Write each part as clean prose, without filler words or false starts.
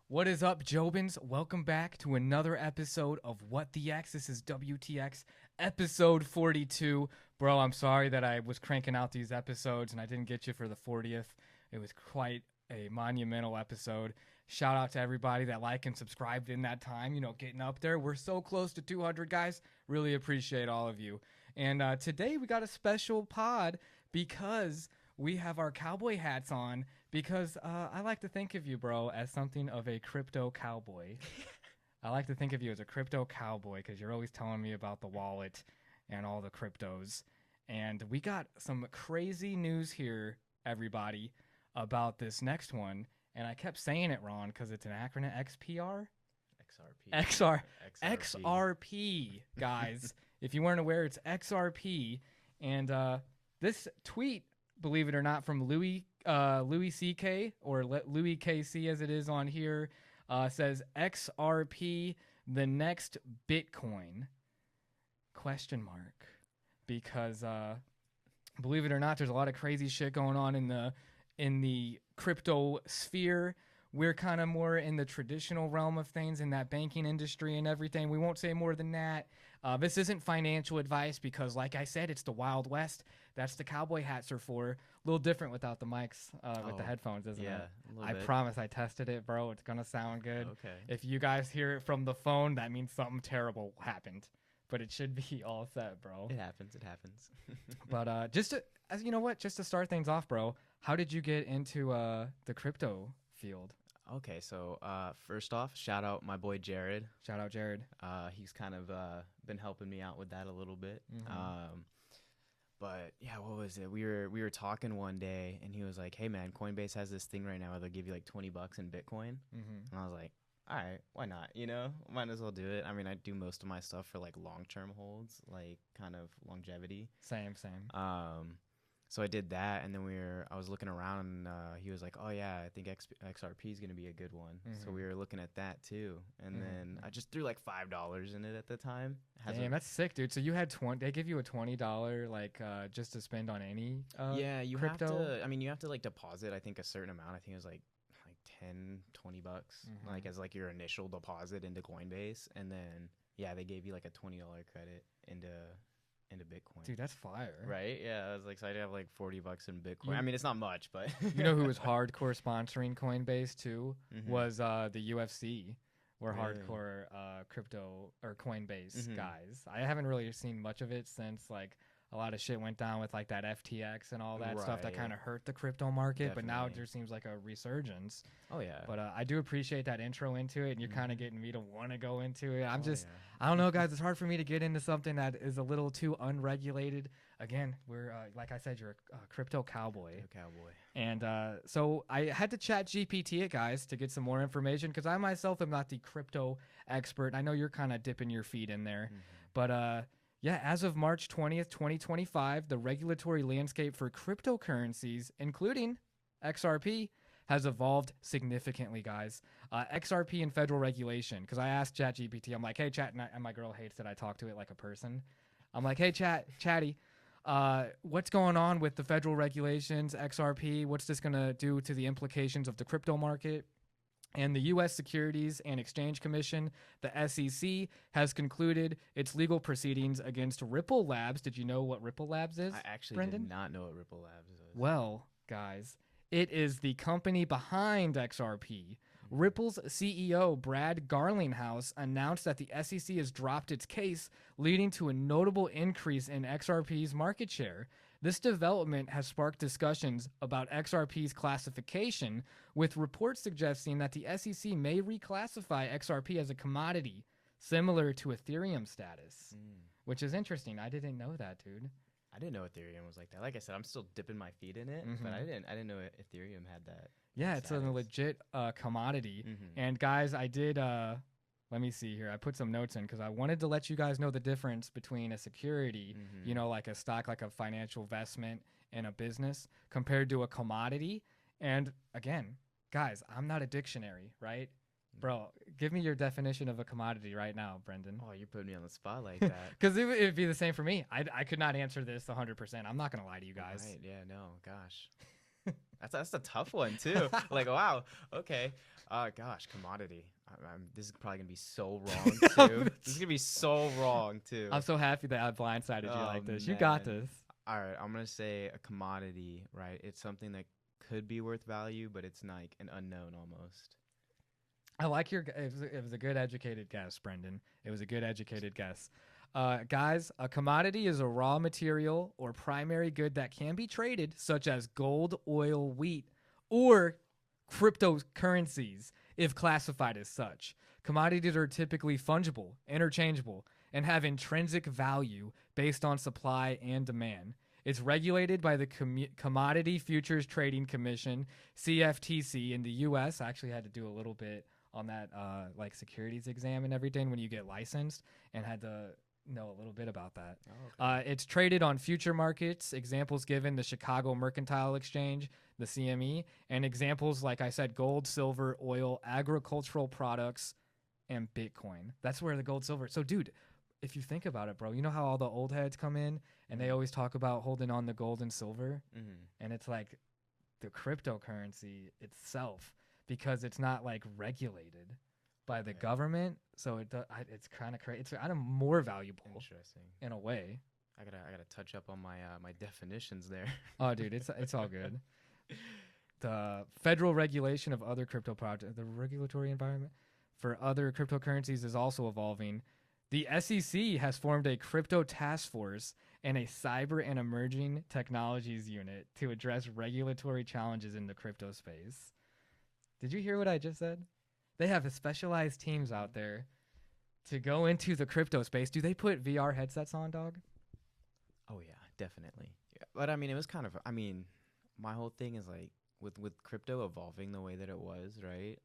What is up, Jobins? Welcome back to another episode of What the X. This is WTX episode 42. Bro, I'm sorry that I was cranking out these episodes and I didn't get you for the 40th. It was quite a monumental episode. Shout out to everybody that liked and subscribed in that time, getting up there. We're so close to 200, guys. Really appreciate all of you. And today we got a special pod because we have our cowboy hats on because I like to think of you, bro, as something of a crypto cowboy. I like to think of you as a crypto cowboy because you're always telling me about the wallet and all the cryptos. And we got some crazy news here, everybody, about this next one. And I kept saying it wrong because it's an acronym XPR. XRP, guys. If you weren't aware, it's XRP. And this tweet, believe it or not, from Louis CK or Louis KC as it is on here, says XRP, the next Bitcoin? ? Because believe it or not, there's a lot of crazy shit going on in the crypto sphere. We're kind of more in the traditional realm of things in that banking industry and everything. We won't say more than that. This isn't financial advice because, like I said, it's the Wild West. That's the cowboy hats are for. A little different without the mics, with the headphones, isn't it? I promise I tested it, bro. It's going to sound good. Okay. If you guys hear it from the phone, that means something terrible happened. But it should be all set, bro. It happens. But just to start things off, bro, how did you get into the crypto field? Okay, so first off, shout out my boy Jared. Shout out Jared. He's kind of been helping me out with that a little bit. Mm-hmm. But yeah, what was it? We were talking one day, and he was like, "Hey man, Coinbase has this thing right now where they'll give you like $20 in Bitcoin." Mm-hmm. And I was like, "All right, why not? Might as well do it." I mean, I do most of my stuff for like long-term holds, like kind of longevity. Same. So I did that, and then I was looking around, and he was like, "Oh yeah, I think XRP is gonna be a good one." Mm-hmm. So we were looking at that too, and then I just threw like $5 in it at the time. Damn, that's sick, dude. So you had they give you a $20 like just to spend on any you crypto? have to. I mean, you have to like deposit. I think a certain amount. I think it was like $10-20, like as like your initial deposit into Coinbase, and then they gave you like a $20 credit into Bitcoin. Dude, that's fire. Right? Yeah, I was like, so I'd have like $40 in Bitcoin. I mean, it's not much, but you know who was hardcore sponsoring Coinbase too? Mm-hmm. Was the UFC. Were Really? hardcore crypto or Coinbase Mm-hmm. guys. I haven't really seen much of it since like a lot of shit went down with like that FTX and all that stuff that kind of hurt the crypto market. But now there seems like a resurgence. Oh yeah. But I do appreciate that intro into it, and you're kind of getting me to want to go into it. Yeah. I don't know, guys. It's hard for me to get into something that is a little too unregulated. Again, we're like I said, you're a crypto cowboy. And so I had to Chat GPT it, guys, to get some more information because I myself am not the crypto expert. I know you're kind of dipping your feet in there, but yeah, as of March 20th, 2025, the regulatory landscape for cryptocurrencies, including XRP, has evolved significantly, guys. XRP and federal regulation, because I asked ChatGPT, I'm like, hey, Chat, and my girl hates that I talk to it like a person. I'm like, hey, Chattie, what's going on with the federal regulations, XRP? What's this going to do to the implications of the crypto market? And the U.S. Securities and Exchange Commission, the SEC, has concluded its legal proceedings against Ripple Labs. Did you know what Ripple Labs is? I actually Brendan? did not know what Ripple Labs is. Well, guys, it is the company behind XRP. Ripple's CEO, Brad Garlinghouse, announced that the SEC has dropped its case, leading to a notable increase in XRP's market share. This development has sparked discussions about XRP's classification, with reports suggesting that the SEC may reclassify XRP as a commodity, similar to Ethereum status, which is interesting. I didn't know that, dude. I didn't know Ethereum was like that. Like I said, I'm still dipping my feet in it, but I didn't know Ethereum had that. Yeah, it's a legit commodity. And guys, I did. Let me see here. I put some notes in because I wanted to let you guys know the difference between a security, like a stock, like a financial investment in a business, compared to a commodity. And again, guys, I'm not a dictionary, right? Bro, give me your definition of a commodity right now, Brendan. Oh, you're putting me on the spot like that. Because it'd be the same for me. I could not answer this 100%. I'm not going to lie to you guys. Right, yeah, no, gosh. That's a tough one, too. Like, wow, okay. Gosh, commodity. This is probably gonna be so wrong too. This is gonna be so wrong too. I'm so happy that I blindsided you like this. Man. You got this. All right, I'm gonna say a commodity, right? It's something that could be worth value, but it's like an unknown almost. I like your. It was a good educated guess, Brendan. It was a good educated guess. Guys, a commodity is a raw material or primary good that can be traded, such as gold, oil, wheat, or cryptocurrencies, if classified as such. Commodities are typically fungible, interchangeable, and have intrinsic value based on supply and demand. It's regulated by the Commodity Futures Trading Commission, CFTC, in the U.S. I actually had to do a little bit on that like securities exam and everything when you get licensed, and had to know a little bit about that. Oh, okay. It's traded on future markets. Examples given: the Chicago Mercantile Exchange, the CME, and examples, like I said, gold, silver, oil, agricultural products, and Bitcoin. That's where the gold, silver. So, dude, if you think about it, bro, you know how all the old heads come in and they always talk about holding on the gold and silver? And it's like the cryptocurrency itself, because it's not like regulated by the government, so it's kind of crazy. It's kind of more valuable. Interesting. In a way. I gotta touch up on my my definitions there. Oh, dude, it's all good. The federal regulation of other crypto projects, the regulatory environment for other cryptocurrencies is also evolving. The SEC has formed a crypto task force and a cyber and emerging technologies unit to address regulatory challenges in the crypto space. Did you hear what I just said? They have specialized teams out there to go into the crypto space. Do they put VR headsets on, dog? Oh, yeah, definitely. Yeah. But, I mean, it was kind of, my whole thing is, like, with crypto evolving the way that it was, right,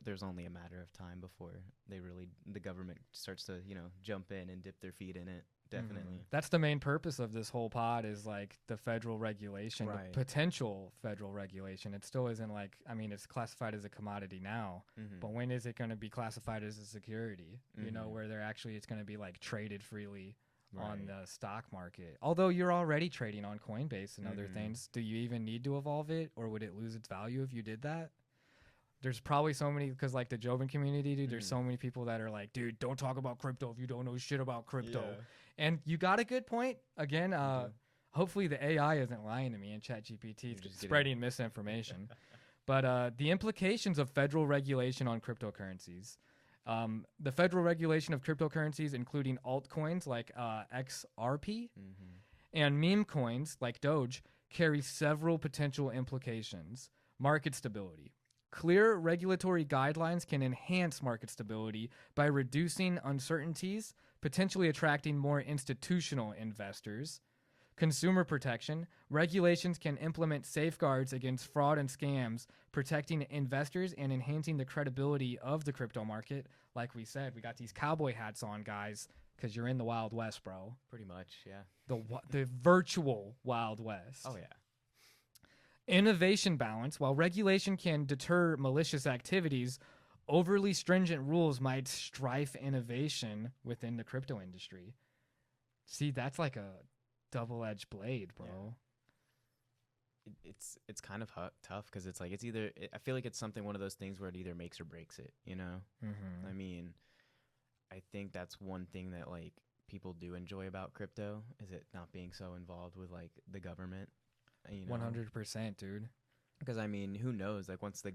there's only a matter of time before the government starts to, jump in and dip their feet in it. Definitely. That's the main purpose of this whole pod, is like the federal regulation, right. The potential federal regulation. It still isn't like, it's classified as a commodity now, but when is it going to be classified as a security? Where it's going to be like traded freely on the stock market. Although you're already trading on Coinbase and other things, do you even need to evolve it, or would it lose its value if you did that? There's probably so many, because like the Joven community, dude, there's so many people that are like, dude, don't talk about crypto if you don't know shit about crypto. Yeah. And you got a good point. Again, hopefully the AI isn't lying to me and Chat GPT is spreading misinformation. But the implications of federal regulation on cryptocurrencies. The federal regulation of cryptocurrencies, including altcoins like XRP and meme coins like Doge, carry several potential implications. Market stability. Clear regulatory guidelines can enhance market stability by reducing uncertainties, potentially attracting more institutional investors. Consumer protection. Regulations can implement safeguards against fraud and scams, protecting investors and enhancing the credibility of the crypto market. Like we said, we got these cowboy hats on, guys, because you're in the Wild West, bro. Pretty much, yeah. The virtual Wild West. Oh, yeah. Innovation balance. While regulation can deter malicious activities, overly stringent rules might stifle innovation within the crypto industry. See, that's like a double-edged blade, bro. Yeah. It's kind of tough, because it's like I feel like it's one of those things where it either makes or breaks it, I think that's one thing that like people do enjoy about crypto, is it not being so involved with like the government. 100%, dude. Because who knows? Like once the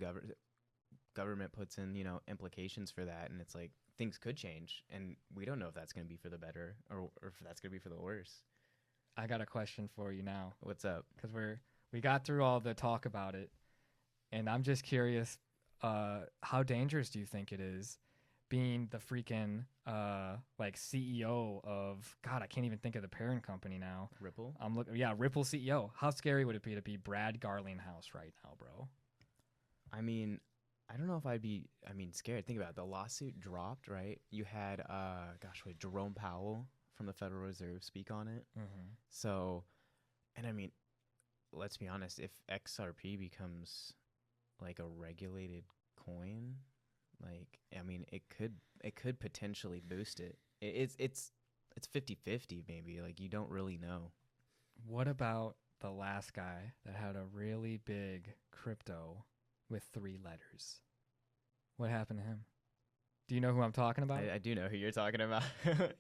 government puts in implications for that, and it's like things could change, and we don't know if that's going to be for the better or if that's going to be for the worse. I got a question for you now. What's up? Because we got through all the talk about it, and I'm just curious, how dangerous do you think it is being the freaking like CEO of, God, I can't even think of the parent company now. Ripple? Ripple CEO. How scary would it be to be Brad Garlinghouse right now, bro? I don't know if I'd be scared. Think about it. The lawsuit dropped, right? You had Jerome Powell from the Federal Reserve speak on it. So, and let's be honest, if XRP becomes like a regulated coin, like it could potentially boost it. It's 50-50 maybe. Like you don't really know. What about the last guy that had a really big crypto with 3 letters? What happened to him? Do you know who I'm talking about? I do know who you're talking about.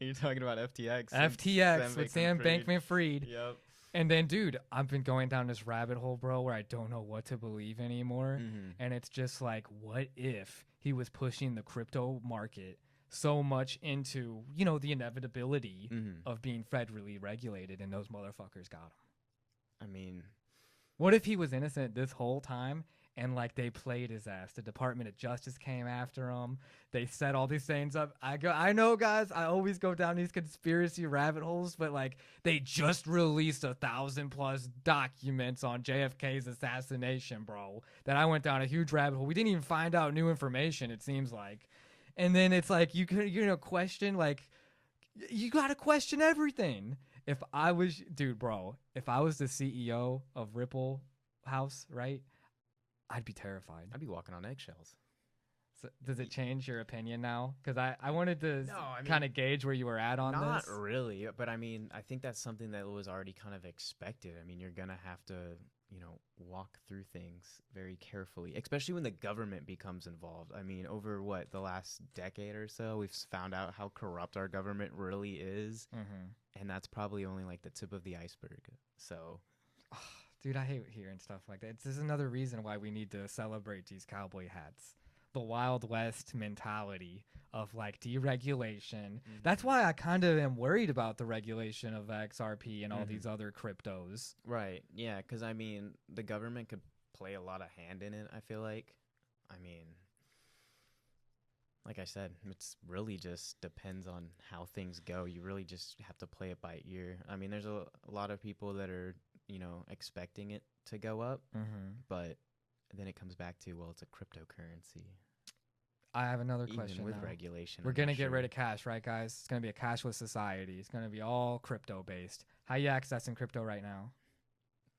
You're talking about FTX. FTX with Sam Bankman-Fried. Yep. And then, dude, I've been going down this rabbit hole, bro, where I don't know what to believe anymore. Mm-hmm. And it's just like, what if he was pushing the crypto market so much into, you know, the inevitability of being federally regulated, and those motherfuckers got him? I mean, what if he was innocent this whole time? And like they played his ass. The Department of Justice came after him. They set all these things up. I know, guys. I always go down these conspiracy rabbit holes, but like they just released 1,000+ documents on JFK's assassination, bro. That I went down a huge rabbit hole. We didn't even find out new information. It seems like, and then it's like you question, like you gotta question everything. If I was, dude, bro, if I was the CEO of Ripple House, right? I'd be terrified. I'd be walking on eggshells. So does it change your opinion now? Because I wanted to kind of gauge where you were at on not this. Not really, but I mean, I think that's something that was already kind of expected. I mean, you're going to have to, you know, walk through things very carefully, especially when the government becomes involved. I mean, over the last decade or so, we've found out how corrupt our government really is. And that's probably only like the tip of the iceberg. So... Dude, I hate hearing stuff like that. This is another reason why we need to celebrate these cowboy hats. The Wild West mentality of like deregulation. That's why I kind of am worried about the regulation of XRP and all these other cryptos. Right. Yeah, because I mean, the government could play a lot of hand in it, I feel like. I mean, like I said, it's really just depends on how things go. You really just have to play it by ear. I mean, there's a lot of people that are, you know, expecting it to go up, but then it comes back to, well, it's a cryptocurrency. I have another question. Even with regulation, we're gonna get rid of cash, right, guys? It's gonna be a cashless society. It's gonna be all crypto based. How you accessing crypto right now?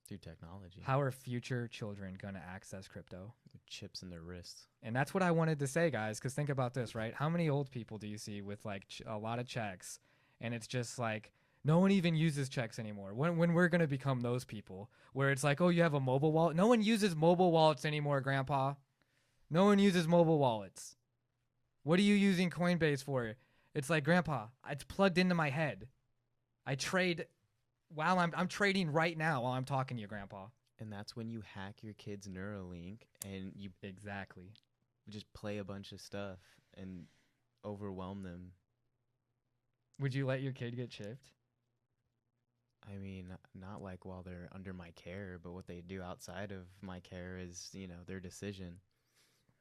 Through technology. How are future children gonna access crypto? With chips in their wrists. And that's what I wanted to say, guys. Because think about this, right? How many old people do you see with like a lot of checks, and it's just like, no one even uses checks anymore. When we're going to become those people where it's like, oh, you have a mobile wallet. No one uses mobile wallets anymore, Grandpa. No one uses mobile wallets. What are you using Coinbase for? It's like, Grandpa, it's plugged into my head. I trade while I'm trading right now while I'm talking to you, Grandpa. And that's when you hack your kid's Neuralink and you exactly just play a bunch of stuff and overwhelm them. Would you let your kid get chipped? I mean, not like while they're under my care, but what they do outside of my care is, you know, their decision.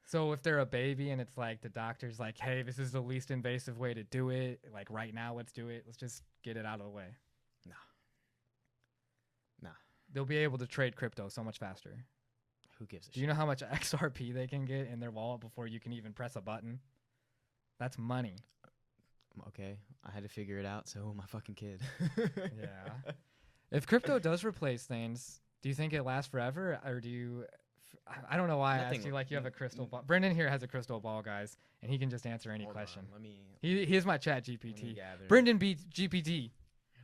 So if they're a baby and it's like the doctor's like, hey, this is the least invasive way to do it. Like right now, let's do it. Let's just get it out of the way. Nah. They'll be able to trade crypto so much faster. Who gives a shit? Do you know how much XRP they can get in their wallet before you can even press a button? That's money. Okay, I had to figure it out, so my fucking kid. Yeah. If crypto does replace things, do you think it lasts forever, or do you... I don't know why I asked you like you have a crystal ball. Brendan here has a crystal ball, guys, and he can just answer any question. He is my Chat GPT. Brendan beats GPT.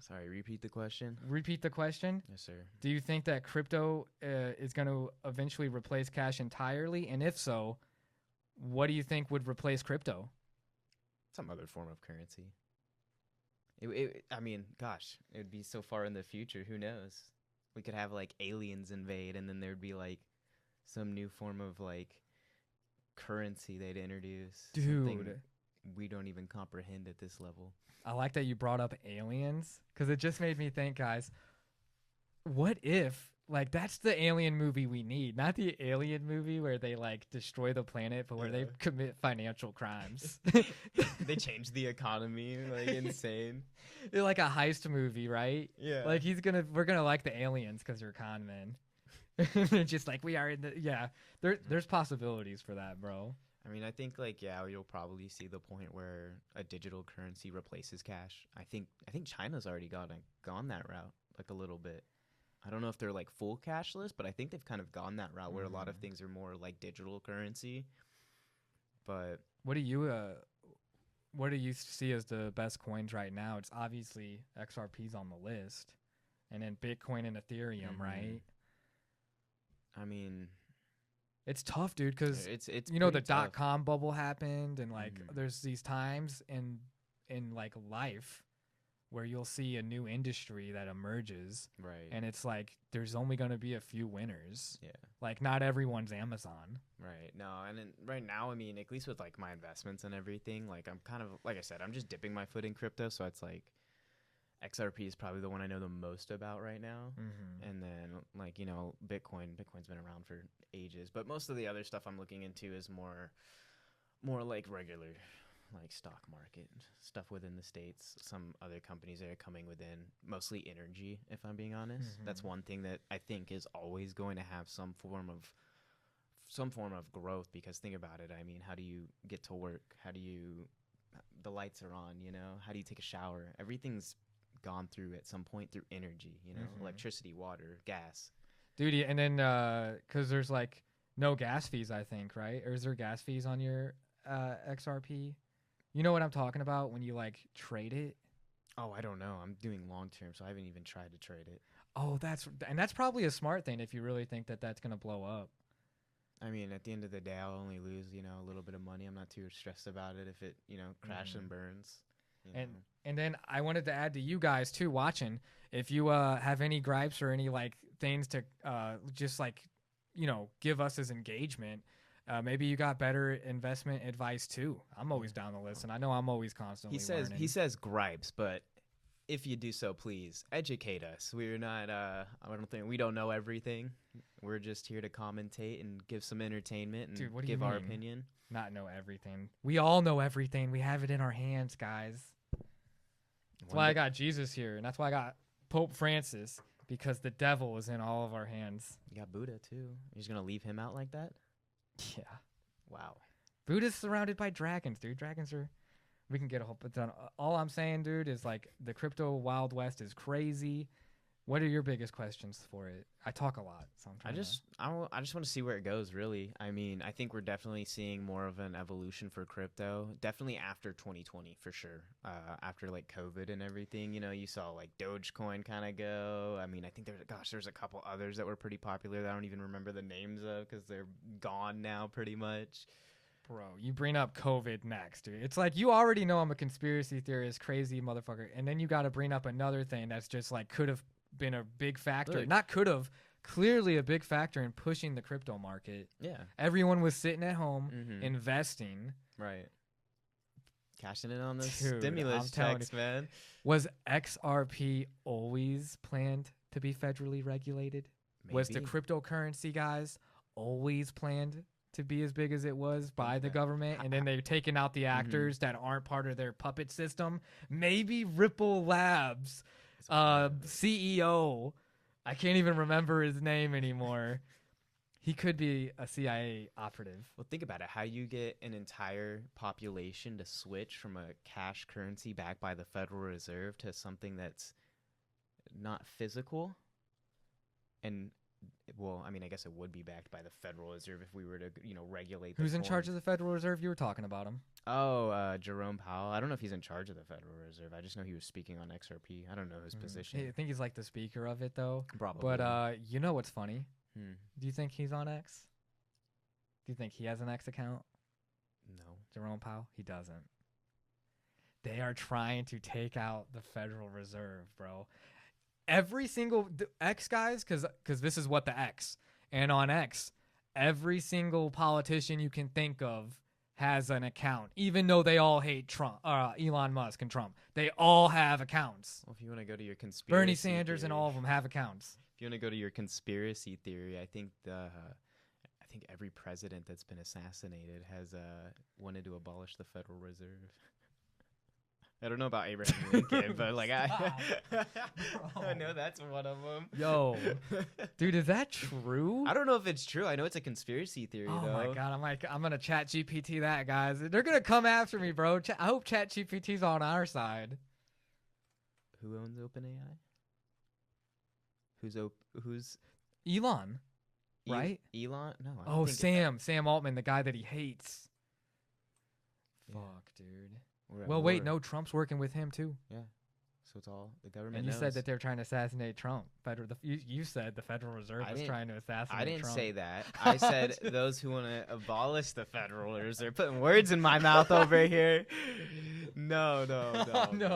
Sorry, repeat the question. Repeat the question? Yes, sir. Do you think that crypto is going to eventually replace cash entirely? And if so, what do you think would replace crypto? Some other form of currency. I mean, gosh, it would be so far in the future. Who knows? We could have like aliens invade, and then there'd be like some new form of like currency they'd introduce. Dude, we don't even comprehend at this level. I like that you brought up aliens, because it just made me think, guys, what if, like, that's the alien movie we need, not the alien movie where they, like, destroy the planet, but where they commit financial crimes. They change the economy, like, insane. They're like a heist movie, right? Yeah. Like, we're gonna like the aliens because they're con men. They're just like, we are in the, there's possibilities for that, bro. I mean, I think like, you'll probably see the point where a digital currency replaces cash. I think China's already gone that route like a little bit. I don't know if they're like full cashless, but I think they've kind of gone that route where a lot of things are more like digital currency. But what do you see as the best coins right now? It's obviously XRP's on the list, and then Bitcoin and Ethereum, right? I mean, It's tough, dude, because it's you know the pretty tough. .com bubble happened, and like there's these times in like life where you'll see a new industry that emerges, Right. and it's like there's only going to be a few winners. Yeah. Like not everyone's Amazon. Right. No, and then right now, I mean, at least with like my investments and everything, like I'm kind of like I said, I'm just dipping my foot in crypto, so it's like XRP is probably the one I know the most about right now. And then like, you know, Bitcoin's been around for ages, but most of the other stuff I'm looking into is more like regular like stock market stuff within the States. Some other companies that are coming within, mostly energy, if I'm being honest. That's one thing that I think is always going to have some form of growth, because think about it. I mean, how do you get to work? The lights are on, you know? How do you take a shower? Everything's gone through at some point through energy, you know, electricity, water, gas. Dude, and then because there's like no gas fees, I think, right? Or is there gas fees on your XRP? You know what I'm talking about when you like trade it? Oh, I don't know. I'm doing long term, so I haven't even tried to trade it. Oh, that's probably a smart thing if you really think that that's gonna blow up. I mean, at the end of the day, I'll only lose, you know, a little bit of money. I'm not too stressed about it if it, you know, crashes and burns. And then I wanted to add to you guys too watching, if you have any gripes or any like things to just like, you know, give us as engagement. Maybe you got better investment advice too. I'm always down the list, and I know I'm always constantly learning. He says gripes, but if you do so, please educate us. We're not. We don't know everything. We're just here to commentate and give some entertainment and Dude, give our opinion. Not know everything. We all know everything. We have it in our hands, guys. That's why I got Jesus here, and that's why I got Pope Francis, because the devil is in all of our hands. You got Buddha too. You're just gonna leave him out like that? Yeah. Wow. Buddha's surrounded by dragons, dude. Dragons are. We can get a whole ton. All I'm saying, dude, is like the crypto Wild West is crazy. What are your biggest questions for it? I talk a lot, so I'm trying. I just want to see where it goes. Really, I mean, I think we're definitely seeing more of an evolution for crypto. Definitely after 2020, for sure. After like COVID and everything, you know, you saw like Dogecoin kind of go. I mean, I think there's a couple others that were pretty popular that I don't even remember the names of because they're gone now, pretty much. Bro, you bring up COVID next, dude. It's like you already know I'm a conspiracy theorist, crazy motherfucker, and then you got to bring up another thing that's just like could have been a big factor. Look. Not could have, clearly a big factor in pushing the crypto market. Yeah. Everyone was sitting at home investing. Right. Cashing in on the stimulus checks, man. Was XRP always planned to be federally regulated? Maybe. Was the cryptocurrency guys always planned to be as big as it was by the government, and then they're taking out the actors that aren't part of their puppet system? Maybe Ripple Labs CEO, I can't even remember his name anymore. He could be a CIA operative. Well, think about it. How you get an entire population to switch from a cash currency backed by the Federal Reserve to something that's not physical? And well, I mean, I guess it would be backed by the Federal Reserve if we were to, you know, regulate. Who's in charge of the Federal Reserve? You were talking about him. Oh, Jerome Powell. I don't know if he's in charge of the Federal Reserve. I just know he was speaking on XRP. I don't know his position. I think he's like the speaker of it, though. Probably. But you know what's funny? Do you think he's on X? Do you think he has an X account? No. Jerome Powell? He doesn't. They are trying to take out the Federal Reserve, bro. Every single X guys, because this is what the X. And on X, every single politician you can think of has an account, even though they all hate Trump, Elon Musk and Trump. They all have accounts. Well, if you want to go to your conspiracy Bernie Sanders theory, and all of them have accounts. If you want to go to your conspiracy theory, I think every president that's been assassinated has wanted to abolish the Federal Reserve. I don't know about Abraham Lincoln, but like I know that's one of them. Yo, dude, is that true? I don't know if it's true. I know it's a conspiracy theory, though. Oh my god, I'm gonna Chat GPT that, guys. They're gonna come after me, bro. I hope Chat GPT's on our side. Who owns OpenAI? Who's Elon? Right? Elon? No. Oh, Sam Altman, the guy that he hates. Yeah. Fuck, dude. Well, wait, no, Trump's working with him too. Yeah. So it's all the government. And you knows. said that they're trying to assassinate Trump. You said the Federal Reserve was trying to assassinate Trump. I didn't say that. I said those who want to abolish the Federal Reserve. Putting words in my mouth over here. No,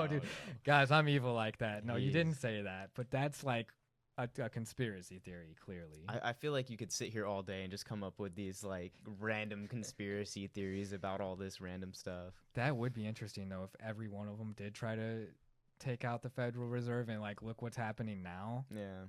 dude. Guys, I'm evil like that. No, you didn't say that. But that's like a conspiracy theory, clearly. I feel like you could sit here all day and just come up with these like random conspiracy theories about all this random stuff. That would be interesting, though, if every one of them did try to take out the Federal Reserve and like look what's happening now. Yeah.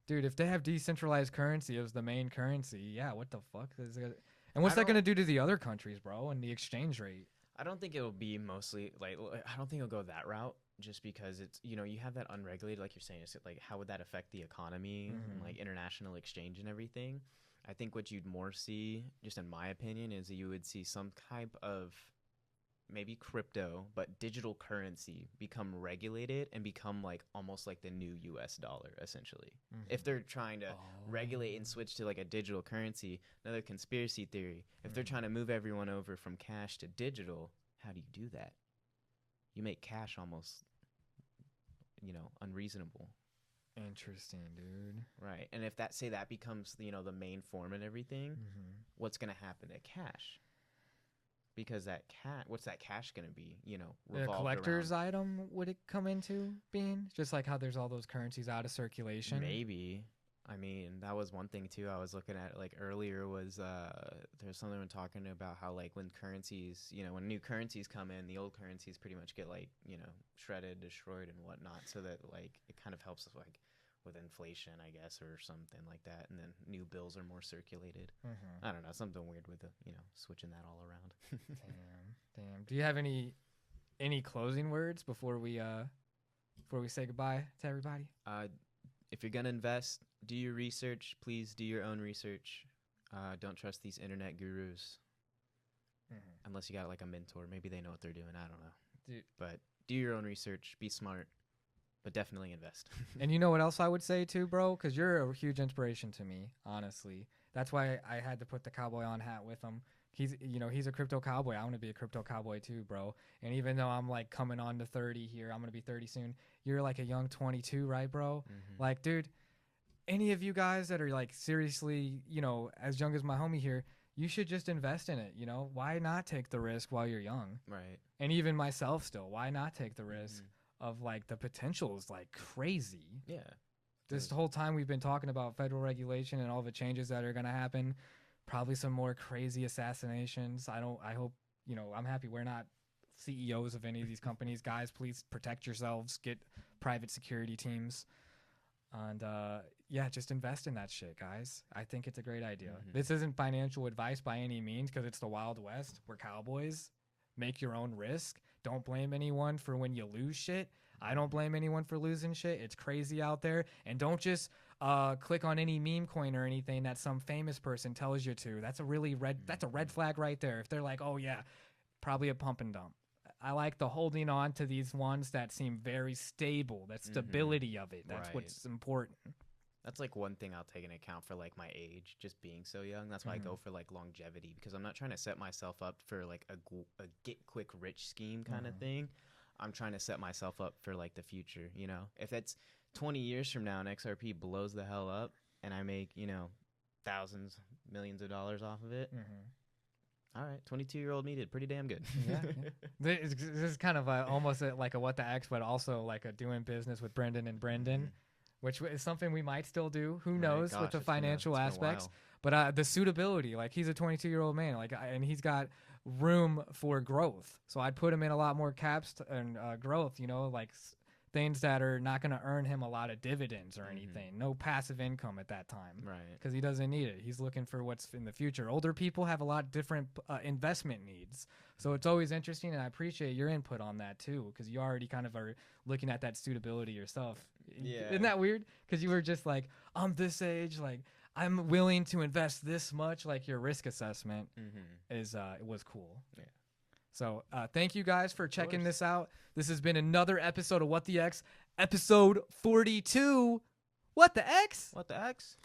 Dude, if they have decentralized currency as the main currency, yeah, what the fuck is it? And what's that going to do to the other countries, bro, and the exchange rate? I don't think it'll be mostly like I don't think it'll go that route just because it's you have that unregulated like you're saying it's like how would that affect the economy and like international exchange and everything. I think what you'd more see just in my opinion is you would see some type of maybe crypto but digital currency become regulated and become like almost like the new US dollar essentially. If they're trying to regulate and switch to like a digital currency, another conspiracy theory, if they're trying to move everyone over from cash to digital, how do you do that? You make cash almost unreasonable. Interesting, dude. Right. And if that becomes the main form and everything, what's going to happen to cash? Because what's that cash going to be, A collector's item would it come into being? Just like how there's all those currencies out of circulation? Maybe. I mean, that was one thing, too, I was looking at, like, earlier was there's something when talking about how, like, when currencies, when new currencies come in, the old currencies pretty much get, like, shredded, destroyed, and whatnot, so that, like, it kind of helps, like, with inflation, I guess, or something like that, and then new bills are more circulated. I don't know, something weird with the, switching that all around. Damn. Do you have any closing words before we say goodbye to everybody? If you're gonna invest, do your research. Please do your own research. Don't trust these internet gurus, unless you got like a mentor. Maybe they know what they're doing. I don't know. But do your own research. Be smart. But definitely invest. And you know what else I would say too, bro? Because you're a huge inspiration to me, honestly. That's why I had to put the cowboy on hat with him. He's a crypto cowboy. I want to be a crypto cowboy too, bro. And even though I'm like coming on to 30 here, I'm going to be 30 soon. You're like a young 22, right, bro? Like, dude, any of you guys that are like seriously, as young as my homie here, you should just invest in it. Why not take the risk while you're young? Right. And even myself still, why not take the risk? Of like the potential is like crazy. Yeah. This whole time we've been talking about federal regulation and all the changes that are going to happen, probably some more crazy assassinations. I hope, I'm happy we're not CEOs of any of these companies. Guys, please protect yourselves, get private security teams. And just invest in that shit, guys. I think it's a great idea. This isn't financial advice by any means because it's the Wild West. We're cowboys. Make your own risk. Don't blame anyone for when you lose shit. I don't blame anyone for losing shit. It's crazy out there. And don't just click on any meme coin or anything that some famous person tells you to. That's a red flag right there. If they're like, oh yeah, probably a pump and dump. I like the holding on to these ones that seem very stable. That stability of it. That's what's important. That's like one thing I'll take into account for like my age, just being so young. That's why I go for like longevity because I'm not trying to set myself up for like a get quick rich scheme kind of thing. I'm trying to set myself up for like the future. If it's 20 years from now and XRP blows the hell up and I make thousands, millions of dollars off of it. All right, 22-year-old me did pretty damn good. This is kind of almost like a What the X, but also like a doing business with Brendan and Brendan. Which is something we might still do. Who knows with the financial aspects. But the suitability, like he's a 22-year-old man, and he's got room for growth. So I'd put him in a lot more caps and growth, like things that are not going to earn him a lot of dividends or anything. No passive income at that time. Right. Because he doesn't need it. He's looking for what's in the future. Older people have a lot different investment needs. So it's always interesting, and I appreciate your input on that too, because you already kind of are looking at that suitability yourself. Yeah. Isn't that weird? Because you were just like, I'm this age, like I'm willing to invest this much. Like your risk assessment was cool. Yeah. So thank you guys for checking this out. This has been another episode of What the X, episode 42. What the X? What the X?